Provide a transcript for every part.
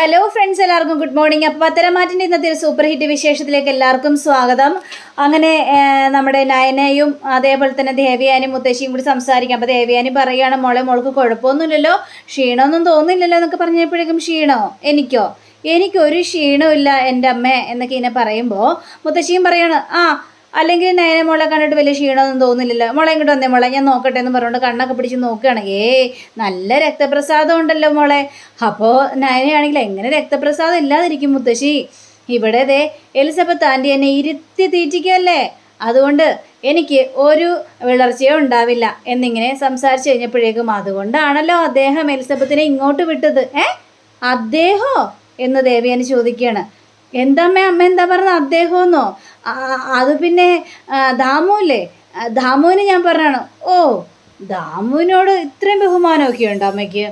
Hello friends, എല്ലാവർക്കും good morning. അപ്പോൾ പത്തരമാറ്റിൻ്റെ ഇന്നത്തെ ഒരു സൂപ്പർ ഹിറ്റ് വിശേഷത്തിലേക്ക് എല്ലാവർക്കും സ്വാഗതം. അങ്ങനെ നമ്മുടെ നയനയും അതേപോലെ തന്നെ ദേവയാനും മുത്തശ്ശിയും കൂടി സംസാരിക്കാം. അപ്പോൾ ദേവയാനി പറയുകയാണ്, മോൾക്ക് കുഴപ്പമൊന്നുമില്ലല്ലോ, ക്ഷീണമൊന്നും തോന്നില്ലല്ലോ എന്നൊക്കെ പറഞ്ഞപ്പോഴേക്കും ക്ഷീണോ? എനിക്കൊരു ക്ഷീണമില്ല എൻ്റെ അമ്മ എന്നൊക്കെ ഇങ്ങനെ പറയുമ്പോൾ മുത്തശ്ശിയും പറയാണ്, അല്ലെങ്കിൽ നയന മോളെ കണ്ടിട്ട് വലിയ ക്ഷീണമൊന്നും തോന്നില്ലല്ലോ, മോളെ ഇങ്ങോട്ട് വന്നേ മോളെ, ഞാൻ നോക്കട്ടെ എന്ന് പറഞ്ഞുകൊണ്ട് കണ്ണൊക്കെ പിടിച്ച് നോക്കുകയാണ്. നല്ല രക്തപ്രസാദം ഉണ്ടല്ലോ മോളെ. അപ്പോൾ നയനയാണെങ്കിൽ എങ്ങനെ രക്തപ്രസാദം ഇല്ലാതിരിക്കും മുത്തശ്ശി? ഇവിടെ എലിസബത്ത് ആൻറ്റി എന്നെ ഇരുത്തി തീറ്റിക്കല്ലേ, അതുകൊണ്ട് എനിക്ക് ഒരു വിളർച്ചയോ ഉണ്ടാവില്ല എന്നിങ്ങനെ സംസാരിച്ച് കഴിഞ്ഞപ്പോഴേക്കും അതുകൊണ്ടാണല്ലോ അദ്ദേഹം എലിസബത്തിനെ ഇങ്ങോട്ട് വിട്ടത്. അദ്ദേഹോ എന്ന് ദേവയാനി ചോദിക്കുകയാണ്. അമ്മ എന്താ പറഞ്ഞത്? അദ്ദേഹമെന്നോ? അത് പിന്നെ ദാമുല്ലേ, ദാമുവിന് ഞാൻ പറഞ്ഞാണ്. ദാമുവിനോട് ഇത്രയും ബഹുമാനമൊക്കെ ഉണ്ടോ അമ്മയ്ക്ക്?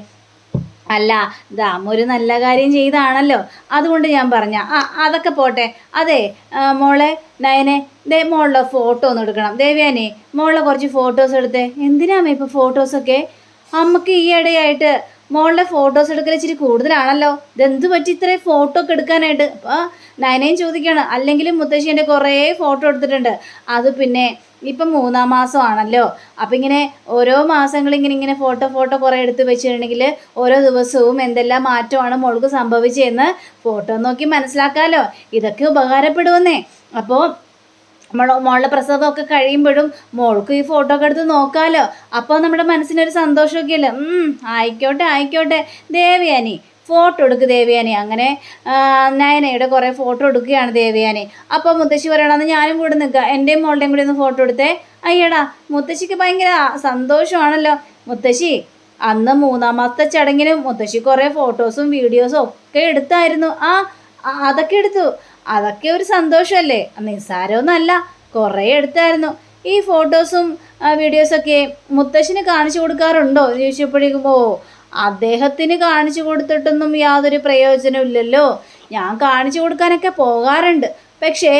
അല്ല, ദാമു ഒരു നല്ല കാര്യം ചെയ്താണല്ലോ, അതുകൊണ്ട് ഞാൻ പറഞ്ഞ. അതൊക്കെ പോട്ടെ. അതെ മോളെ നയനെ, മോളുടെ ഫോട്ടോ ഒന്ന് എടുക്കണം. ദേവയാനി, മോളുടെ കുറച്ച് ഫോട്ടോസ് എടുത്തേ. എന്തിനാമ്മ ഇപ്പോൾ ഫോട്ടോസൊക്കെ? അമ്മക്ക് ഈ ഇടയായിട്ട് മോളുടെ ഫോട്ടോസ് എടുക്കൽ ഇച്ചിരി കൂടുതലാണല്ലോ, ഇതെന്ത് പറ്റി ഇത്രയും ഫോട്ടോ ഒക്കെ എടുക്കാനായിട്ട്? അപ്പോൾ നയനയും ചോദിക്കുകയാണ്, അല്ലെങ്കിലും മുത്തശ്ശി എൻ്റെ കുറേ ഫോട്ടോ എടുത്തിട്ടുണ്ട്. അത് പിന്നെ ഇപ്പം 3-ാം മാസമാണല്ലോ, അപ്പം ഇങ്ങനെ ഓരോ മാസങ്ങളിങ്ങനെ ഫോട്ടോ കുറേ എടുത്ത് വെച്ചിട്ടുണ്ടെങ്കിൽ ഓരോ ദിവസവും എന്തെല്ലാം മാറ്റമാണ് മോൾക്ക് സംഭവിച്ചതെന്ന് ഫോട്ടോ നോക്കി മനസ്സിലാക്കാമല്ലോ, ഇതൊക്കെ ഉപകാരപ്പെടുമെന്നേ. അപ്പോൾ മോളുടെ പ്രസവമൊക്കെ കഴിയുമ്പോഴും മോൾക്ക് ഈ ഫോട്ടോ ഒക്കെ എടുത്ത് നോക്കാമല്ലോ, അപ്പോൾ നമ്മുടെ മനസ്സിനൊരു സന്തോഷമൊക്കെ അല്ലേ. ആയിക്കോട്ടെ ദേവയാനി, ഫോട്ടോ എടുക്ക് ദേവയാനി. അങ്ങനെ നയനയുടെ കുറേ ഫോട്ടോ എടുക്കുകയാണ് ദേവയാനി. അപ്പോൾ മുത്തശ്ശി പറയണമെന്ന് ഞാനും കൂടെ നിൽക്കുക, എൻ്റെയും മോളുടെയും കൂടി ഒന്ന് ഫോട്ടോ എടുത്തേ. അയ്യടാ, മുത്തശ്ശിക്ക് ഭയങ്കര സന്തോഷമാണല്ലോ. മുത്തശ്ശി അന്ന് 3-ാം മാസത്തെ ചടങ്ങിനും മുത്തശ്ശി കുറേ ഫോട്ടോസും വീഡിയോസും ഒക്കെ എടുത്തായിരുന്നു. അതൊക്കെ എടുത്തു, അതൊക്കെ ഒരു സന്തോഷമല്ലേ, നിസ്സാരമൊന്നുമല്ല, കുറേ എടുത്തായിരുന്നു. ഈ ഫോട്ടോസും വീഡിയോസൊക്കെ മുത്തശ്ശിന് കാണിച്ചു കൊടുക്കാറുണ്ടോ എന്ന് ചോദിച്ചപ്പോഴേക്കും അദ്ദേഹത്തിന് കാണിച്ചു കൊടുത്തിട്ടൊന്നും യാതൊരു പ്രയോജനവും ഇല്ലല്ലോ, ഞാൻ കാണിച്ചു കൊടുക്കാനൊക്കെ പോകാറുണ്ട്, പക്ഷേ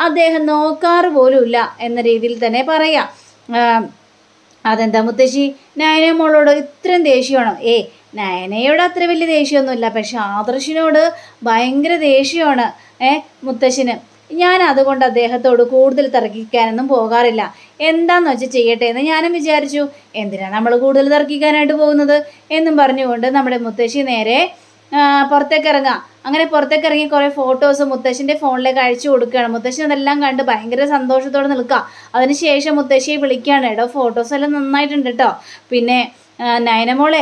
അദ്ദേഹം നോക്കാറ് പോലും ഇല്ല എന്ന രീതിയിൽ തന്നെ പറയാം. അതെന്താ മുത്തശ്ശി, നയന മോളോട് ഇത്രയും ദേഷ്യമാണോ? നയനയോട് അത്ര വലിയ ദേഷ്യമൊന്നുമില്ല, പക്ഷെ ആദർശിനോട് ഭയങ്കര ദേഷ്യമാണ് മുത്തശ്ശിന്. ഞാൻ അതുകൊണ്ട് അദ്ദേഹത്തോട് കൂടുതൽ തർക്കിക്കാനൊന്നും പോകാറില്ല, എന്താണെന്ന് വെച്ചാൽ ചെയ്യട്ടെ എന്ന് ഞാനും വിചാരിച്ചു. എന്തിനാണ് നമ്മൾ കൂടുതൽ തർക്കിക്കാനായിട്ട് പോകുന്നത് എന്നും പറഞ്ഞുകൊണ്ട് നമ്മുടെ മുത്തശ്ശി നേരെ പുറത്തേക്ക് ഇറങ്ങാം. അങ്ങനെ പുറത്തേക്ക് ഇറങ്ങി കുറേ ഫോട്ടോസ് മുത്തശ്ശിൻ്റെ ഫോണിലേക്ക് അയച്ചു കൊടുക്കുകയാണ്. മുത്തശ്ശി അതെല്ലാം കണ്ട് ഭയങ്കര സന്തോഷത്തോടെ നിൽക്കുക. അതിനുശേഷം മുത്തശ്ശിയെ വിളിക്കുകയാണ്, എടോ ഫോട്ടോസ് എല്ലാം നന്നായിട്ടുണ്ട് കേട്ടോ, പിന്നെ നയനമോളെ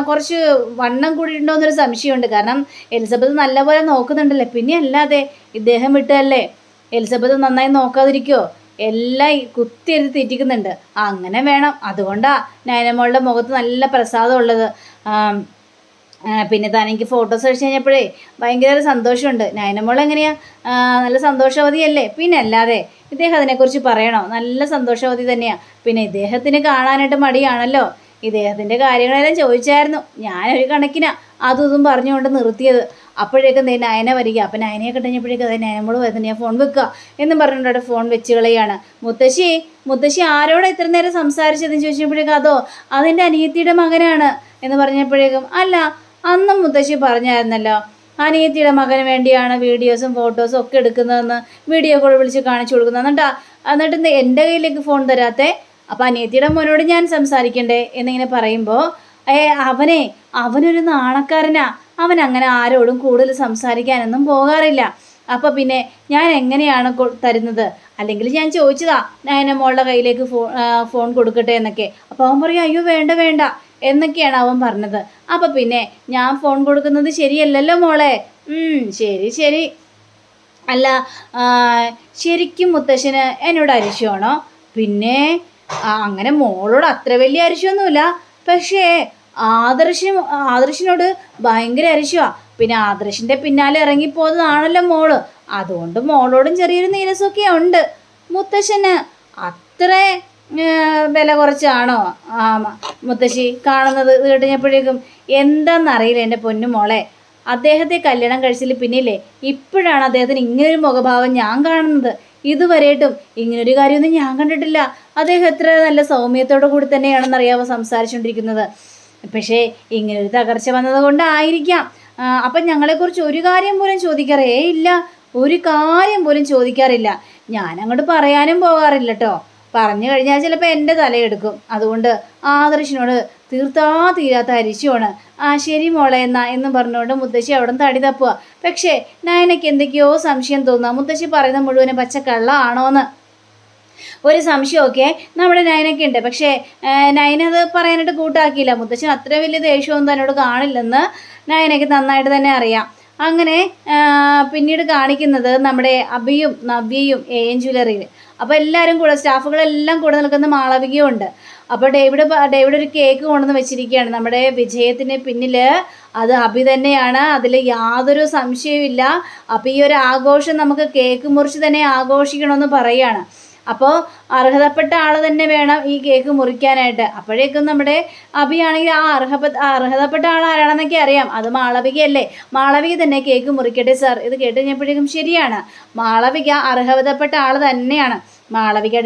കുറച്ച് വണ്ണം കൂടിയിട്ടുണ്ടോ എന്നൊരു സംശയമുണ്ട്, കാരണം എലിസബത്ത് നല്ലപോലെ നോക്കുന്നുണ്ടല്ലേ, പിന്നെ അല്ലാതെ ഇദ്ദേഹം വിട്ടല്ലേ എലിസബത്ത് നന്നായി നോക്കാതിരിക്കുമോ, എല്ലാം കുത്തിയെടുത്ത് തെറ്റിക്കുന്നുണ്ട്. അങ്ങനെ വേണം, അതുകൊണ്ടാണ് നയനമോളുടെ മുഖത്ത് നല്ല പ്രസാദം ഉള്ളത്. പിന്നെ തനിക്ക് ഫോട്ടോസ് അടിച്ചു കഴിഞ്ഞപ്പോഴേ ഭയങ്കര സന്തോഷമുണ്ട്. നയനമോൾ എങ്ങനെയാണ്, നല്ല സന്തോഷവതിയല്ലേ, പിന്നെ അല്ലാതെ ഇദ്ദേഹം അതിനെക്കുറിച്ച് പറയണോ, നല്ല സന്തോഷവതി തന്നെയാണ്. പിന്നെ ഇദ്ദേഹത്തിന് കാണാനായിട്ട് മടിയാണല്ലോ, ഇദ്ദേഹത്തിൻ്റെ കാര്യങ്ങളെല്ലാം ചോദിച്ചായിരുന്നു, ഞാനൊരു കണക്കിനാ അതും പറഞ്ഞുകൊണ്ട് നിർത്തിയത്. അപ്പോഴേക്കും നയന വരിക. അപ്പം നയനയെ കിട്ടഞ്ഞപ്പോഴേക്കും അതെ നയനമോള് വരുന്ന ഫോൺ വെക്കുക എന്നും പറഞ്ഞുകൊണ്ട് അവിടെ ഫോൺ വെച്ച് കളയാണ്. മുത്തശ്ശി ആരോടെ ഇത്ര നേരം സംസാരിച്ചതെന്ന് ചോദിച്ചപ്പോഴേക്കും അതെൻ്റെ അനിയത്തിയുടെ മകനാണ് എന്ന് പറഞ്ഞപ്പോഴേക്കും, അല്ല അന്നും മുത്തശ്ശി പറഞ്ഞായിരുന്നല്ലോ അനിയത്തിയുടെ മകന് വേണ്ടിയാണ് വീഡിയോസും ഫോട്ടോസും ഒക്കെ എടുക്കുന്നതെന്ന്, വീഡിയോ കോൾ വിളിച്ച് കാണിച്ചു കൊടുക്കുന്നത്, എന്നിട്ട് എൻ്റെ കയ്യിലേക്ക് ഫോൺ തരാത്തേ, അപ്പം അനിയത്തിയുടെ മോനോട് ഞാൻ സംസാരിക്കണ്ടേ എന്നിങ്ങനെ പറയുമ്പോൾ അവനൊരു നാണക്കാരനാ, അവൻ അങ്ങനെ ആരോടും കൂടുതൽ സംസാരിക്കാനൊന്നും പോകാറില്ല, അപ്പം പിന്നെ ഞാൻ എങ്ങനെയാണ് തരുന്നത്, അല്ലെങ്കിൽ ഞാൻ ചോദിച്ചതാ നയന മോളുടെ കയ്യിലേക്ക് ഫോൺ കൊടുക്കട്ടെ എന്നൊക്കെ. അപ്പോൾ അവൻ പറയും, അയ്യോ വേണ്ട എന്നൊക്കെയാണ് അവൻ പറഞ്ഞത്. അപ്പം പിന്നെ ഞാൻ ഫോൺ കൊടുക്കുന്നത് ശരിയല്ലല്ലോ മോളെ. ശരി. അല്ല ശരിക്കും മുത്തശ്ശന് എന്നോട് അരിശമാണോ? പിന്നെ അങ്ങനെ മോളോട് അത്ര വലിയ അരിശമൊന്നുമില്ല, പക്ഷേ ആദർശിനോട് ഭയങ്കര അരിശമാണ്. പിന്നെ ആദർശിൻ്റെ പിന്നാലെ ഇറങ്ങിപ്പോകുന്നതാണല്ലോ മോള്, അതുകൊണ്ട് മോളോടും ചെറിയൊരു നീരസമൊക്കെ ഉണ്ട്. മുത്തശ്ശന് അത്ര വില കുറച്ചാണോ മുത്തശ്ശി കാണുന്നത് കേട്ടുകഴിഞ്ഞപ്പോഴേക്കും? എന്താണെന്നറിയില്ല എൻ്റെ പൊന്നു മോളെ, അദ്ദേഹത്തെ കല്യാണം കഴിച്ചതിൽ പിന്നില്ലേ ഇപ്പോഴാണ് അദ്ദേഹത്തിന് ഇങ്ങനൊരു മുഖഭാവം ഞാൻ കാണുന്നത്. ഇതുവരെയായിട്ടും ഇങ്ങനൊരു കാര്യമൊന്നും ഞാൻ കണ്ടിട്ടില്ല. അദ്ദേഹം എത്ര നല്ല സൗമ്യത്തോടു കൂടി തന്നെയാണെന്നറിയാവോ സംസാരിച്ചുകൊണ്ടിരിക്കുന്നത്. പക്ഷേ ഇങ്ങനൊരു തകർച്ച വന്നത് കൊണ്ടായിരിക്കാം അപ്പം ഞങ്ങളെക്കുറിച്ച് ഒരു കാര്യം പോലും ചോദിക്കാറേ ഇല്ല, ഒരു കാര്യം പോലും ചോദിക്കാറില്ല. ഞാൻ അങ്ങോട്ട് പറയാനും പോകാറില്ല കേട്ടോ. പറഞ്ഞു കഴിഞ്ഞാൽ ചിലപ്പോൾ എൻ്റെ തലയെടുക്കും. അതുകൊണ്ട് ആദർശിനോട് തീർത്താ തീരാത്ത അരിശമാണ്. ശരി മോളെ എന്നും പറഞ്ഞുകൊണ്ട് മുത്തശ്ശി അവിടെ നിന്ന് തടി തപ്പുക. പക്ഷേ നയനയ്ക്ക് എന്തൊക്കെയോ സംശയം തോന്നുക, മുത്തശ്ശി പറയുന്ന മുഴുവനും പച്ചക്കള്ള ആണോന്ന് ഒരു സംശയമൊക്കെ നമ്മുടെ നയനയ്ക്കുണ്ട്. പക്ഷേ നയന അത് പറയാനായിട്ട് കൂട്ടാക്കിയില്ല. മുത്തശ്ശൻ അത്ര വലിയ ദേഷ്യമൊന്നും തന്നോട് കാണില്ലെന്ന് നയനയ്ക്ക് നന്നായിട്ട് തന്നെ അറിയാം. അങ്ങനെ പിന്നീട് കാണിക്കുന്നത് നമ്മുടെ അഭിയും നവ്യയും AN ജ്വല്ലറിയിൽ. അപ്പോൾ എല്ലാവരും കൂടെ സ്റ്റാഫുകളെല്ലാം കൂടെ നിൽക്കുന്ന മാളവികയും ഉണ്ട്. അപ്പോൾ ഡേവിഡ് ഒരു കേക്ക് കൊണ്ടുവന്ന് വെച്ചിരിക്കുകയാണ്. നമ്മുടെ വിജയത്തിന് പിന്നിൽ അത് അഭി തന്നെയാണ്, അതിൽ യാതൊരു സംശയവുമില്ല. അപ്പോൾ ഈ ഒരു ആഘോഷം നമുക്ക് കേക്ക് മുറിച്ച് തന്നെ ആഘോഷിക്കണമെന്ന് പറയുകയാണ്. അപ്പോൾ അർഹതപ്പെട്ട ആൾ തന്നെ വേണം ഈ കേക്ക് മുറിക്കാനായിട്ട്. അപ്പോഴേക്കും നമ്മുടെ അഭിയാണെങ്കിൽ അർഹതപ്പെട്ട ആൾ ആരാണെന്നൊക്കെ അറിയാം. അത് മാളവികയല്ലേ. മാളവിക തന്നെ കേക്ക് മുറിക്കട്ടെ സാർ. ഇത് കേട്ട് കഴിഞ്ഞപ്പോഴേക്കും ശരിയാണ്, മാളവിക അർഹതപ്പെട്ട ആൾ തന്നെയാണ്. മാളവിക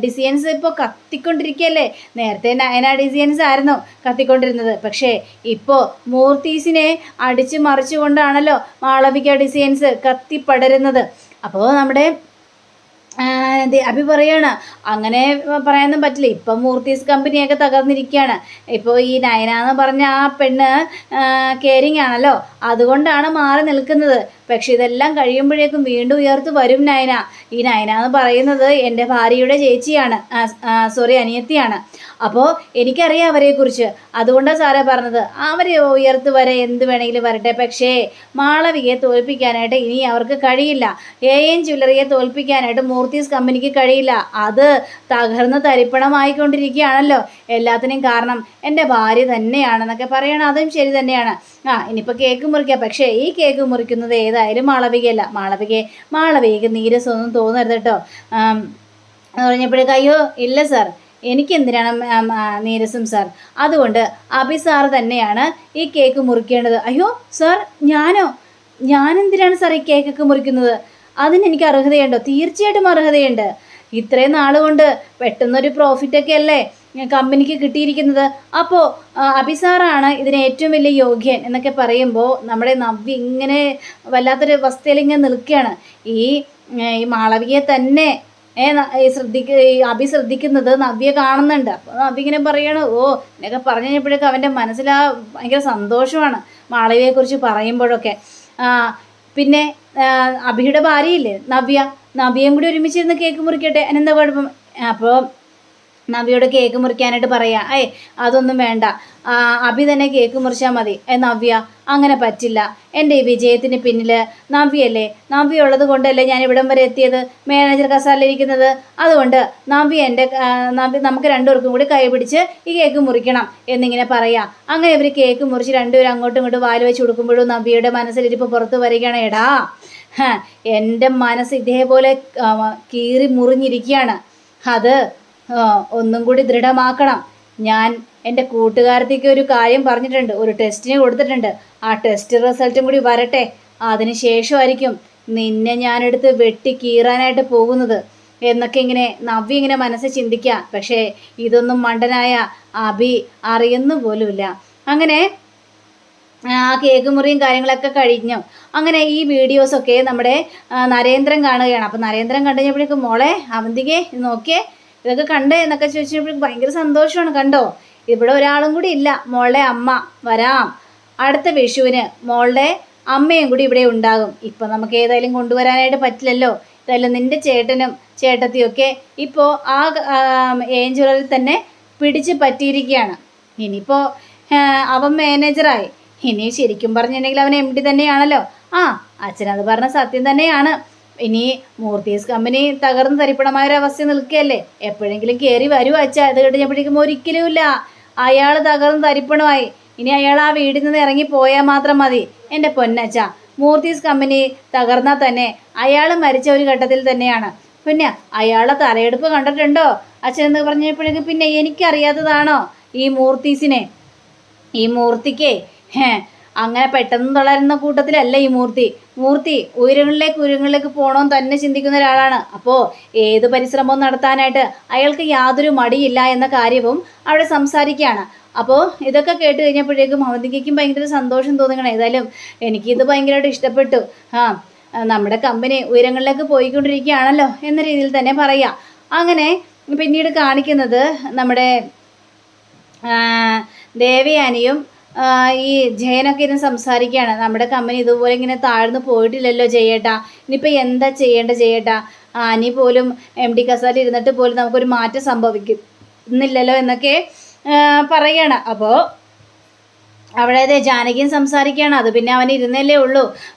ഡിസൈൻസ് ഇപ്പോൾ കത്തിക്കൊണ്ടിരിക്കുകയല്ലേ. നേരത്തെ നയന ഡിസൈൻസ് ആയിരുന്നു കത്തിക്കൊണ്ടിരുന്നത്. പക്ഷേ ഇപ്പോൾ മൂർത്തീസിനെ അടിച്ച് മറിച്ചുകൊണ്ടാണല്ലോ മാളവിക ഡിസൈൻസ് കത്തിപ്പടരുന്നത്. അപ്പോൾ നമ്മുടെ അഭി പറയാണ് അങ്ങനെ പറയാനൊന്നും പറ്റില്ല. ഇപ്പം മൂർത്തീസ് കമ്പനിയൊക്കെ തകർന്നിരിക്കുകയാണ്. ഇപ്പോൾ ഈ നയന എന്ന് പറഞ്ഞ ആ പെണ്ണ് കെയറിങ് ആണല്ലോ, അതുകൊണ്ടാണ് മാറി നിൽക്കുന്നത്. പക്ഷെ ഇതെല്ലാം കഴിയുമ്പോഴേക്കും വീണ്ടും ഉയർത്ത് വരും നയന. ഈ നയന എന്ന് പറയുന്നത് എൻ്റെ ഭാര്യയുടെ ചേച്ചിയാണ്, അനിയത്തിയാണ്. അപ്പോൾ എനിക്കറിയാം അവരെക്കുറിച്ച്. അതുകൊണ്ടാണ് സാറേ പറഞ്ഞത് അവർ ഉയർത്ത് വരെ എന്ത് വേണമെങ്കിലും വരട്ടെ. പക്ഷേ മാളവികയെ തോൽപ്പിക്കാനായിട്ട് ഇനി അവർക്ക് കഴിയില്ല. AN ജ്വല്ലറിയെ തോൽപ്പിക്കാനായിട്ട് മൂർത്തീസ് കമ്പനിക്ക് കഴിയില്ല. അത് തകർന്ന് തരിപ്പണമായിക്കൊണ്ടിരിക്കുകയാണല്ലോ. എല്ലാത്തിനും കാരണം എൻ്റെ ഭാര്യ തന്നെയാണെന്നൊക്കെ പറയണം. അതും ശരി തന്നെയാണ്. ഇനിയിപ്പോൾ കേക്ക് മുറിക്കുക. പക്ഷേ ഈ കേക്ക് മുറിക്കുന്നത് ഏതായാലും മാളവികയല്ല. മാളവികയ്ക്ക് നീരസൊന്നും തോന്നരുത് കേട്ടോ എന്ന് പറഞ്ഞപ്പോഴേക്കും അയ്യോ ഇല്ല സാർ, എനിക്കെന്തിനാണ് നീരസം സാർ, അതുകൊണ്ട് അഭി സാർ തന്നെയാണ് ഈ കേക്ക് മുറിക്കേണ്ടത്. അയ്യോ സാർ ഞാനെന്തിനാണ് സാർ ഈ കേക്കൊക്കെ മുറിക്കുന്നത്? അതിനെനിക്ക് അർഹതയുണ്ടോ? തീർച്ചയായിട്ടും അർഹതയുണ്ട്. ഇത്രയും നാളുകൊണ്ട് പെട്ടെന്നൊരു പ്രോഫിറ്റൊക്കെ അല്ലേ കമ്പനിക്ക് കിട്ടിയിരിക്കുന്നത്. അപ്പോൾ അഭി സാറാണ് ഇതിന് ഏറ്റവും വലിയ യോഗ്യൻ എന്നൊക്കെ പറയുമ്പോൾ നമ്മുടെ നവ്യ ഇങ്ങനെ വല്ലാത്തൊരു അവസ്ഥയിൽ ഇങ്ങനെ നിൽക്കുകയാണ്. ഈ മാളവികയെ തന്നെ അഭി ശ്രദ്ധിക്കുന്നത് നവ്യ കാണുന്നുണ്ട്. അപ്പോൾ നവ്യ ഇങ്ങനെ പറയണം, എന്നൊക്കെ പറഞ്ഞു കഴിഞ്ഞപ്പോഴേക്കും അവൻ്റെ മനസ്സിൽ ഭയങ്കര സന്തോഷമാണ് മാളവികയെക്കുറിച്ച് പറയുമ്പോഴൊക്കെ. പിന്നെ അഭിയുടെ ഭാര്യയില്ലേ നവ്യയും കൂടി ഒരുമിച്ചിരുന്ന് കേക്ക് മുറിക്കട്ടെ, അതിനെന്താ കുഴപ്പം? അപ്പോൾ നവ്യയോട് കേക്ക് മുറിക്കാനായിട്ട് പറയാം. അതൊന്നും വേണ്ട, അഭി തന്നെ കേക്ക് മുറിച്ചാൽ മതി. നവ്യ അങ്ങനെ പറ്റില്ല, എൻ്റെ ഈ വിജയത്തിന് പിന്നിൽ നവ്യയല്ലേ, നവ്യ ഉള്ളത് കൊണ്ടല്ലേ ഞാൻ ഇവിടം വരെ എത്തിയത്, മാനേജർ കസാലിരിക്കുന്നത്. അതുകൊണ്ട് നവ്യ നമുക്ക് രണ്ടുപേർക്കും കൂടി കൈ പിടിച്ച് ഈ കേക്ക് മുറിക്കണം എന്നിങ്ങനെ പറയാം. അങ്ങനെ ഇവർ കേക്ക് മുറിച്ച് രണ്ടുപേരും അങ്ങോട്ടും ഇങ്ങോട്ടും വാല് വെച്ച് കൊടുക്കുമ്പോഴും നവ്യയുടെ മനസ്സിലിരിപ്പ് പുറത്ത് വരികയാണ്. എടാ എൻ്റെ മനസ്സ് ഇതേപോലെ കീറി മുറിഞ്ഞിരിക്കുകയാണ്. അത് ഒന്നും കൂടി ദൃഢമാക്കണം. ഞാൻ എൻ്റെ കൂട്ടുകാരത്തേക്ക് ഒരു കാര്യം പറഞ്ഞിട്ടുണ്ട്, ഒരു ടെസ്റ്റിന് കൊടുത്തിട്ടുണ്ട്. ആ ടെസ്റ്റ് റിസൾട്ടും കൂടി വരട്ടെ, അതിന് ശേഷമായിരിക്കും നിന്നെ ഞാനെടുത്ത് വെട്ടി കീറാനായിട്ട് പോകുന്നത് എന്നൊക്കെ ഇങ്ങനെ നവ്യ ഇങ്ങനെ മനസ്സിൽ ചിന്തിക്കുക. പക്ഷേ ഇതൊന്നും മണ്ടനായ അഭി അറിയുന്നു പോലുമില്ല. അങ്ങനെ ആ കേക്ക് മുറിയും കാര്യങ്ങളൊക്കെ കഴിഞ്ഞു. അങ്ങനെ ഈ വീഡിയോസൊക്കെ നമ്മുടെ നരേന്ദ്രൻ കാണുകയാണ്. അപ്പോൾ നരേന്ദ്രൻ കണ്ടു കഴിഞ്ഞപ്പോഴേക്കും മോളെ അവന്തികെ നോക്കിയേ ഇതൊക്കെ കണ്ടേ എന്നൊക്കെ ചോദിച്ചപ്പോഴേക്കും ഭയങ്കര സന്തോഷമാണ്. കണ്ടോ ഇവിടെ ഒരാളും കൂടി ഇല്ല, മോളുടെ അമ്മ വരാം, അടുത്ത വിഷുവിന് മോളുടെ അമ്മയും കൂടി ഇവിടെ ഉണ്ടാകും. ഇപ്പം നമുക്ക് ഏതായാലും കൊണ്ടുവരാനായിട്ട് പറ്റില്ലല്ലോ, ഇതായാലും നിൻ്റെ ചേട്ടനും ചേട്ടത്തിയൊക്കെ ഇപ്പോൾ ആ AN ജ്വല്ലറിയിൽ തന്നെ പിടിച്ച് പറ്റിയിരിക്കുകയാണ്. ഇനിയിപ്പോൾ അവൻ മാനേജറായി. ഇനി ശരിക്കും പറഞ്ഞിട്ടുണ്ടെങ്കിൽ അവൻ MD തന്നെയാണല്ലോ. അച്ഛനത് പറഞ്ഞ സത്യം തന്നെയാണ്. ഇനി മൂർത്തീസ് കമ്പനി തകർന്ന് തരിപ്പണമായൊരവസ്ഥ നിൽക്കുകയല്ലേ, എപ്പോഴെങ്കിലും കയറി വരുമോ അച്ഛാ? ഇത് കഴിഞ്ഞപ്പോഴേക്കും ഒരിക്കലുമില്ല, അയാൾ തകർന്ന് തരിപ്പണമായി. ഇനി അയാൾ ആ വീട്ടിൽ നിന്ന് ഇറങ്ങി പോയാൽ മാത്രം മതി. എൻ്റെ പൊന്നച്ഛ, മൂർത്തീസ് കമ്പനി തകർന്നാൽ തന്നെ അയാൾ മരിച്ച ഒരു ഘട്ടത്തിൽ തന്നെയാണ്. പിന്നെ അയാളുടെ തലയെടുപ്പ് കണ്ടിട്ടുണ്ടോ അച്ഛൻ എന്ന് പറഞ്ഞപ്പോഴേക്കും പിന്നെ എനിക്കറിയാത്തതാണോ ഈ മൂർത്തീസിനെ? ഈ മൂർത്തിക്ക് അങ്ങനെ പെട്ടെന്ന് തളരുന്ന കൂട്ടത്തിലല്ല ഈ മൂർത്തി ഉയരങ്ങളിലേക്ക് പോകണമെന്ന് തന്നെ ചിന്തിക്കുന്ന ഒരാളാണ്. അപ്പോൾ ഏത് പരിശ്രമവും നടത്താനായിട്ട് അയാൾക്ക് യാതൊരു മടിയില്ല എന്ന കാര്യവും അവിടെ സംസാരിക്കുകയാണ്. അപ്പോൾ ഇതൊക്കെ കേട്ട് കഴിഞ്ഞപ്പോഴേക്കും അവന്തികയ്ക്കും ഭയങ്കര സന്തോഷം തോന്നിക്കണം. ഏതായാലും എനിക്കിത് ഭയങ്കരമായിട്ട് ഇഷ്ടപ്പെട്ടു. നമ്മുടെ കമ്പനി ഉയരങ്ങളിലേക്ക് പോയിക്കൊണ്ടിരിക്കുകയാണല്ലോ എന്ന രീതിയിൽ തന്നെ പറയാം. അങ്ങനെ പിന്നീട് കാണിക്കുന്നത് നമ്മുടെ ദേവയാനിയും ഈ ജയനൊക്കെ ഇരുന്ന് സംസാരിക്കുകയാണ്. നമ്മുടെ കമ്പനി ഇതുപോലെ ഇങ്ങനെ താഴ്ന്നു പോയിട്ടില്ലല്ലോ ജയേട്ടാ, ഇനിയിപ്പോൾ എന്താ ചെയ്യേണ്ട ജയേട്ടാ, അനി പോലും MD കസാലിൽ ഇരുന്നിട്ട് പോലും നമുക്കൊരു മാറ്റം സംഭവിക്കുന്നില്ലല്ലോ എന്നൊക്കെ പറയുകയാണ്. അപ്പോൾ അവിടെ ജാനകിയും സംസാരിക്കുകയാണ്. അത് പിന്നെ അവൻ ഇരുന്നല്ലേ ഉള്ളൂ,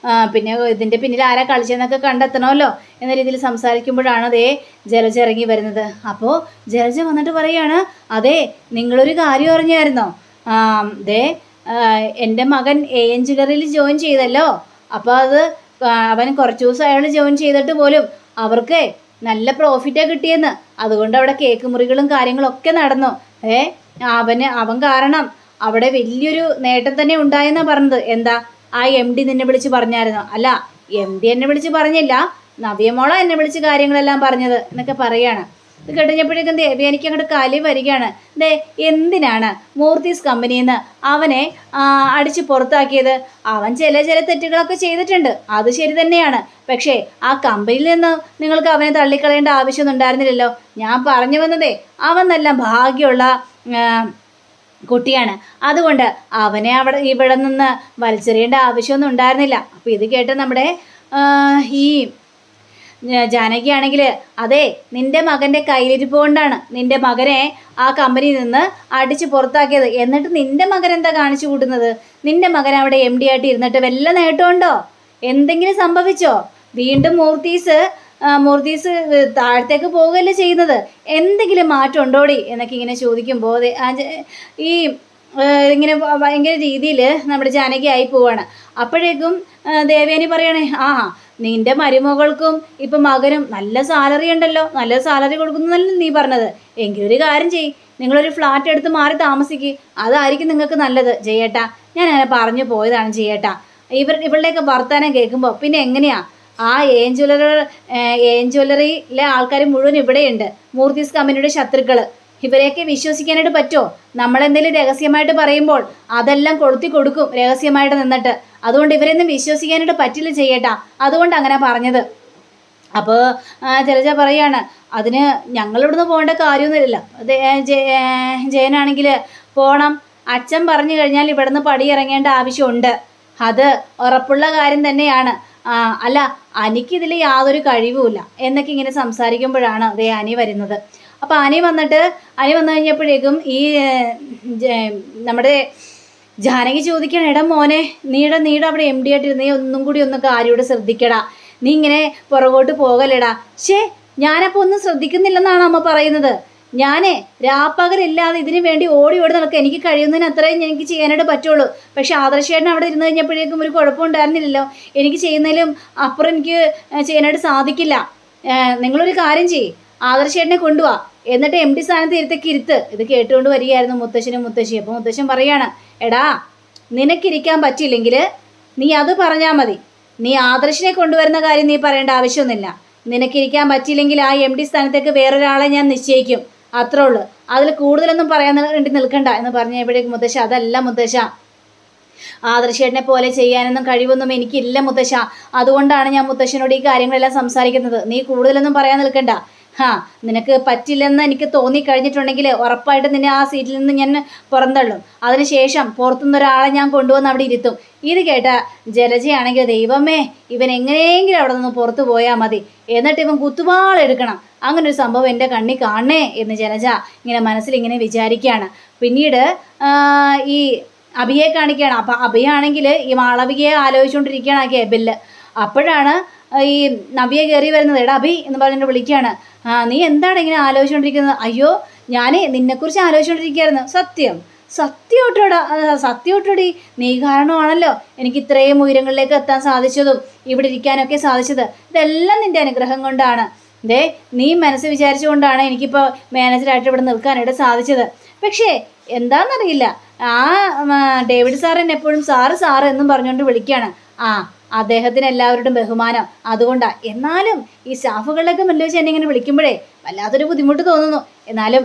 പിന്നെ ഇതിൻ്റെ പിന്നിൽ ആരാ കളിച്ചതെന്നൊക്കെ കണ്ടെത്തണമല്ലോ എന്ന രീതിയിൽ സംസാരിക്കുമ്പോഴാണ് അതേ ജലജ ഇറങ്ങി വരുന്നത്. അപ്പോൾ ജലജ വന്നിട്ട് പറയുകയാണ്, അതെ നിങ്ങളൊരു കാര്യം അറിഞ്ഞായിരുന്നോ, എൻ്റെ മകൻ AN ജ്വല്ലറിയിൽ ജോയിൻ ചെയ്തല്ലോ. അപ്പോൾ അത് അവൻ കുറച്ച് ദിവസം അയാൾ ജോയിൻ ചെയ്തിട്ട് പോലും അവർക്ക് നല്ല പ്രോഫിറ്റാണ് കിട്ടിയെന്ന്. അതുകൊണ്ട് അവിടെ കേക്ക് മുറികളും കാര്യങ്ങളൊക്കെ നടന്നു. അവൻ കാരണം അവിടെ വലിയൊരു നേട്ടം തന്നെ ഉണ്ടായെന്നാണ് പറഞ്ഞത്. എന്താ, ആ MD നിന്നെ വിളിച്ച് പറഞ്ഞായിരുന്നോ? അല്ല, MD എന്നെ വിളിച്ച് പറഞ്ഞില്ല, നവ്യമോള എന്നെ വിളിച്ച് കാര്യങ്ങളെല്ലാം പറഞ്ഞത് എന്നൊക്കെ പറയാണ്. ഇത് കഴിഞ്ഞപ്പോഴേക്കും ദേവയാനിക്ക് അങ്ങോട്ട് കലി വരികയാണ്. എന്തിനാണ് മൂർത്തീസ് കമ്പനിയിൽ നിന്ന് അവനെ അടിച്ച് പുറത്താക്കിയത്? അവൻ ചില തെറ്റുകളൊക്കെ ചെയ്തിട്ടുണ്ട്, അത് ശരി തന്നെയാണ്. പക്ഷേ ആ കമ്പനിയിൽ നിന്ന് നിങ്ങൾക്ക് അവനെ തള്ളിക്കളയേണ്ട ആവശ്യമൊന്നും ഉണ്ടായിരുന്നില്ലല്ലോ. ഞാൻ പറഞ്ഞു വന്നതേ അവൻ നല്ല ഭാഗ്യമുള്ള കുട്ടിയാണ്, അതുകൊണ്ട് അവനെ ഇവിടെ നിന്ന് വലിച്ചെറിയേണ്ട ആവശ്യമൊന്നും ഉണ്ടായിരുന്നില്ല. അപ്പോൾ ഇത് കേട്ട് നമ്മുടെ ഈ ജാനകിയാണെങ്കിൽ, അതെ നിന്റെ മകൻ്റെ കയ്യിലിരിപ്പ് കൊണ്ടാണ് നിന്റെ മകനെ ആ കമ്പനിയിൽ നിന്ന് അടിച്ച് പുറത്താക്കിയത്. എന്നിട്ട് നിന്റെ മകൻ എന്താ കാണിച്ചു കൂട്ടുന്നത്? നിന്റെ മകൻ അവിടെ MD ആയിട്ട് ഇരുന്നിട്ട് വല്ല നേട്ടമുണ്ടോ? എന്തെങ്കിലും സംഭവിച്ചോ? വീണ്ടും മൂർത്തീസ് താഴത്തേക്ക് പോവുകയല്ലേ ചെയ്യുന്നത്? എന്തെങ്കിലും മാറ്റം ഉണ്ടോടി എന്നൊക്കെ ഇങ്ങനെ ചോദിക്കുമ്പോൾ ഈ ഇങ്ങനെ ഭയങ്കര രീതിയിൽ നമ്മുടെ ജാനകി ആയി പോവാണ്. അപ്പോഴേക്കും ദേവയാനി പറയണേ, നിന്റെ മരുമകൾക്കും ഇപ്പം മകനും നല്ല സാലറി ഉണ്ടല്ലോ, നല്ല സാലറി കൊടുക്കുന്നതല്ലേ നീ പറഞ്ഞത്. എങ്കിലൊരു കാര്യം ചെയ്യ്, നിങ്ങളൊരു ഫ്ലാറ്റ് എടുത്ത് മാറി താമസിക്കുക, അതായിരിക്കും നിങ്ങൾക്ക് നല്ലത് ജയേട്ടാ. ഞാൻ അങ്ങനെ പറഞ്ഞു പോയതാണ് ജയേട്ടാ. ഇവരുടെയൊക്കെ വർത്താനം കേൾക്കുമ്പോൾ പിന്നെ എങ്ങനെയാ ആ AN ജ്വല്ലറിയിലെ ആൾക്കാർ മുഴുവൻ ഇവിടെയുണ്ട്, മൂർത്തീസ് കമ്പനിയുടെ ശത്രുക്കൾ. ഇവരെയൊക്കെ വിശ്വസിക്കാനായിട്ട് പറ്റുമോ? നമ്മളെന്തെങ്കിലും രഹസ്യമായിട്ട് പറയുമ്പോൾ അതെല്ലാം കൊളുത്തി കൊടുക്കും രഹസ്യമായിട്ട് നിന്നിട്ട്. അതുകൊണ്ട് ഇവരെയൊന്നും വിശ്വസിക്കാനായിട്ട് പറ്റില്ല ചെയ്യേട്ടാ, അതുകൊണ്ട് അങ്ങനെ പറഞ്ഞത്. അപ്പോൾ ജലജ പറയാണ്, അതിന് ഞങ്ങളിവിടുന്ന് പോകേണ്ട കാര്യമൊന്നുമില്ല. ജയനാണെങ്കിൽ പോകണം, അച്ഛൻ പറഞ്ഞു കഴിഞ്ഞാൽ ഇവിടുന്ന് പടിയിറങ്ങേണ്ട ആവശ്യമുണ്ട്, അത് ഉറപ്പുള്ള കാര്യം തന്നെയാണ്. അല്ല, എനിക്കിതിൽ യാതൊരു കഴിവുമില്ല എന്നൊക്കെ ഇങ്ങനെ സംസാരിക്കുമ്പോഴാണ് അനി വരുന്നത്. അപ്പോൾ അനി വന്നു കഴിഞ്ഞപ്പോഴേക്കും ഈ നമ്മുടെ ജാനകി ചോദിക്കണം, എടാ മോനെ, നീടെ അവിടെ MD ആയിട്ടിരുന്നേ ഒന്നും കൂടി ഒന്ന് കാര്യോട് ശ്രദ്ധിക്കടാ, നീ ഇങ്ങനെ പുറകോട്ട് പോകലടാ. ഞാനപ്പോൾ ഒന്നും ശ്രദ്ധിക്കുന്നില്ലെന്നാണ് അമ്മ പറയുന്നത്. രാപ്പകലില്ലാതെ ഇതിനു വേണ്ടി ഓടി നടക്കുക, എനിക്ക് കഴിയുന്നതിന് അത്രയും എനിക്ക് ചെയ്യാനായിട്ട് പറ്റുള്ളൂ. പക്ഷെ ആദർശേട്ടൻ അവിടെ ഇരുന്ന് കഴിഞ്ഞപ്പോഴേക്കും ഒരു കുഴപ്പമുണ്ടായിരുന്നില്ലല്ലോ, എനിക്ക് ചെയ്യുന്നതിലും അപ്പുറം എനിക്ക് ചെയ്യാനായിട്ട് സാധിക്കില്ല. നിങ്ങളൊരു കാര്യം ചെയ്യ്, ആദർശേട്ടനെ കൊണ്ടുപോവാ, എന്നിട്ട് MD സ്ഥാനത്ത് ഇരുത്ത്. ഇത് കേട്ടുകൊണ്ട് വരികയായിരുന്നു മുത്തശ്ശനും മുത്തശ്ശിയും. അപ്പോൾ മുത്തശ്ശൻ പറയാണ്, എടാ നിനക്കിരിക്കാൻ പറ്റില്ലെങ്കിൽ നീ അത് പറഞ്ഞാൽ മതി, നീ ആദർശിനെ കൊണ്ടുവരുന്ന കാര്യം നീ പറയേണ്ട ആവശ്യമൊന്നുമില്ല. നിനക്കിരിക്കാൻ പറ്റിയില്ലെങ്കിൽ ആ MD സ്ഥാനത്തേക്ക് വേറൊരാളെ ഞാൻ നിശ്ചയിക്കും, അത്രേ ഉള്ളൂ. അതിൽ കൂടുതലൊന്നും പറയാൻ വേണ്ടി നിൽക്കണ്ട എന്ന് പറഞ്ഞപ്പോഴേക്കും മുത്തശ്ശ, അതല്ല മുത്തശ്ശ, ആദർശേട്ടനെ പോലെ ചെയ്യാനൊന്നും കഴിവൊന്നും എനിക്കില്ല മുത്തശ്ശ, അതുകൊണ്ടാണ് ഞാൻ മുത്തശ്ശനോട് ഈ കാര്യങ്ങളെല്ലാം സംസാരിക്കുന്നത്. നീ കൂടുതലൊന്നും പറയാൻ നിൽക്കണ്ട. നിനക്ക് പറ്റില്ലെന്ന് എനിക്ക് തോന്നിക്കഴിഞ്ഞിട്ടുണ്ടെങ്കിൽ ഉറപ്പായിട്ട് നിന്നെ ആ സീറ്റിൽ നിന്ന് ഞാൻ പുറന്തള്ളും. അതിനുശേഷം പുറത്തുനിന്നൊരാളെ ഞാൻ കൊണ്ടുവന്ന് അവിടെ ഇരുത്തും. ഇത് കേട്ട ജലജയാണെങ്കിൽ, ദൈവമേ, ഇവൻ എങ്ങനെയെങ്കിലും അവിടെ നിന്ന് പുറത്തു പോയാൽ മതി, എന്നിട്ട് ഇവൻ കുത്തുവാളെടുക്കണം, അങ്ങനെ ഒരു സംഭവം എൻ്റെ കണ്ണി കാണണേ എന്ന് ജലജ ഇങ്ങനെ മനസ്സിലിങ്ങനെ വിചാരിക്കുകയാണ്. പിന്നീട് ഈ അഭിയെ കാണിക്കുകയാണ്. അപ്പം അഭിയാണെങ്കിൽ ഈ മാളവികയെ ആലോചിച്ചുകൊണ്ടിരിക്കുകയാണ് ആ കേബിളിൽ. അപ്പോഴാണ് ഈ നവ്യ കയറി വരുന്നത്. എടാ അഭി എന്ന് പറഞ്ഞിട്ട് വിളിക്കുകയാണ്, നീ എന്താണ് ഇങ്ങനെ ആലോചിച്ചുകൊണ്ടിരിക്കുന്നത്? അയ്യോ, ഞാൻ നിന്നെക്കുറിച്ച് ആലോചിച്ചുകൊണ്ടിരിക്കുകയായിരുന്നു. സത്യമായിട്ടോടി, നീ കാരണമാണല്ലോ എനിക്ക് ഇത്രയും ഉയരങ്ങളിലേക്ക് എത്താൻ സാധിച്ചതും ഇവിടെ ഇരിക്കാനൊക്കെ സാധിച്ചത്. ഇതെല്ലാം നിൻ്റെ അനുഗ്രഹം കൊണ്ടാണ്. നീ മനസ്സ് വിചാരിച്ചുകൊണ്ടാണ് എനിക്കിപ്പോൾ മാനേജറായിട്ട് ഇവിടെ നിൽക്കാനായിട്ട് സാധിച്ചത്. പക്ഷേ എന്താണെന്നറിയില്ല, ആ ഡേവിഡ് സാറിനെ എപ്പോഴും സാറ് എന്നും പറഞ്ഞുകൊണ്ട് വിളിക്കുകയാണ്. അദ്ദേഹത്തിന് എല്ലാവരോടും ബഹുമാനം, അതുകൊണ്ടാണ്. എന്നാലും ഈ സ്റ്റാഫുകളിലൊക്കെ മുന്നിൽ വെച്ച് എന്നെ ഇങ്ങനെ വിളിക്കുമ്പോഴേ വല്ലാത്തൊരു ബുദ്ധിമുട്ട് തോന്നുന്നു. എന്നാലും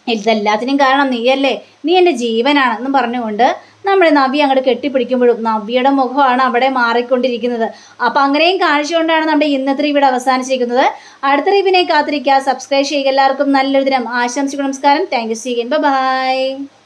ഇതെല്ലാത്തിനും കാരണം നീയല്ലേ, നീ എൻ്റെ ജീവനാണെന്നും പറഞ്ഞുകൊണ്ട് നമ്മുടെ നവ്യ അങ്ങോട്ട് കെട്ടിപ്പിടിക്കുമ്പോഴും നവ്യയുടെ മുഖമാണ് അവിടെ മാറിക്കൊണ്ടിരിക്കുന്നത്. അപ്പം അങ്ങനെയും കാണിച്ചുകൊണ്ടാണ് നമ്മുടെ ഇന്നത്തെ റിവ്യൂ അവസാനിച്ചിരിക്കുന്നത്. അടുത്ത റിവ്യൂവിനെ കാത്തിരിക്കുക. സബ്സ്ക്രൈബ് ചെയ്യുക. എല്ലാവർക്കും നല്ലൊരു ദിനം ആശംസിക്കുന്നു. നമസ്കാരം. Thank you. See you. By.